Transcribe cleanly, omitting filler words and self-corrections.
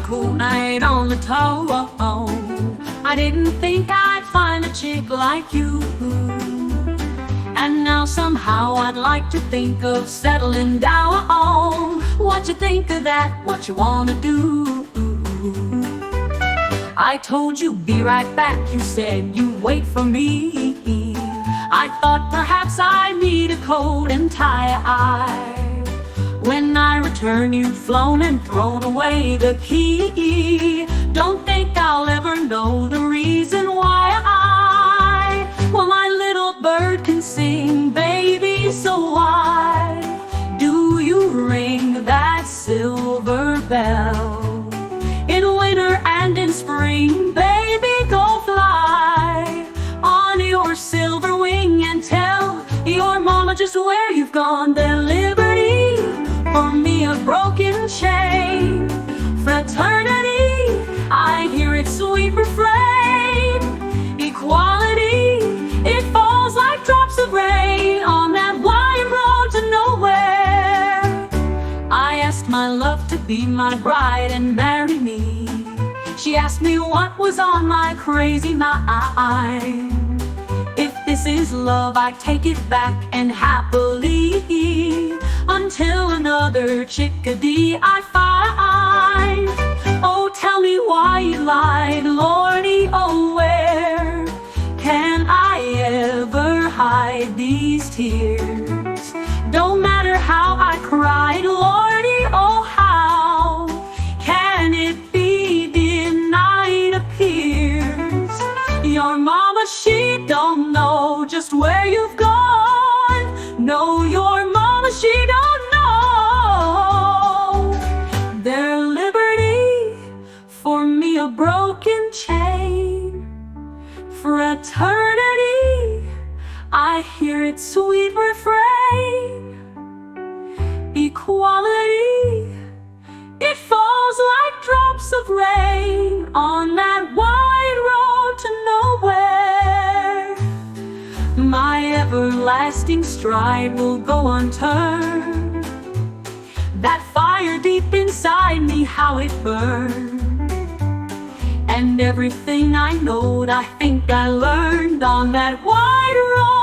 cool night on the tow. I didn't think I'd find a chick like you. And now somehow I'd like to think of settling down. What you think of that? What you wanna do? I told you be right back. You said you'd wait for me. I thought perhaps I'd need a coat and tie. When I return, you've flown and thrown away the key. Don't think I'll ever know the reason why well, my little bird can sing, baby, so why do you ring that silver bell? In winter and in spring, baby, go fly on your silver wing and tell your mama just where you've gone. The liberty, for me a broken chain. Fraternity, I hear its sweet refrain. Equality, it falls like drops of rain on that wide road to nowhere. I asked my love to be my bride and marry me. She asked me what was on my crazy mind. If this is love, I take it back and happily, until another chickadee I find. Oh, tell me why you lied, Lordy, oh, where can I ever hide these tears? Don't matter how I cried, Lordy, oh, how can it be denied appears? Your mama, she don't know just where you've gone. No, your mama, she don't know. Their liberty, for me a broken chain. Fraternity, I hear its sweet refrain. Equality, it falls like drops of rain on that wide road to nowhere. My everlasting stride will go unturned. That fire deep inside me, how it burned. And everything I knowed, I think I learned on that wide road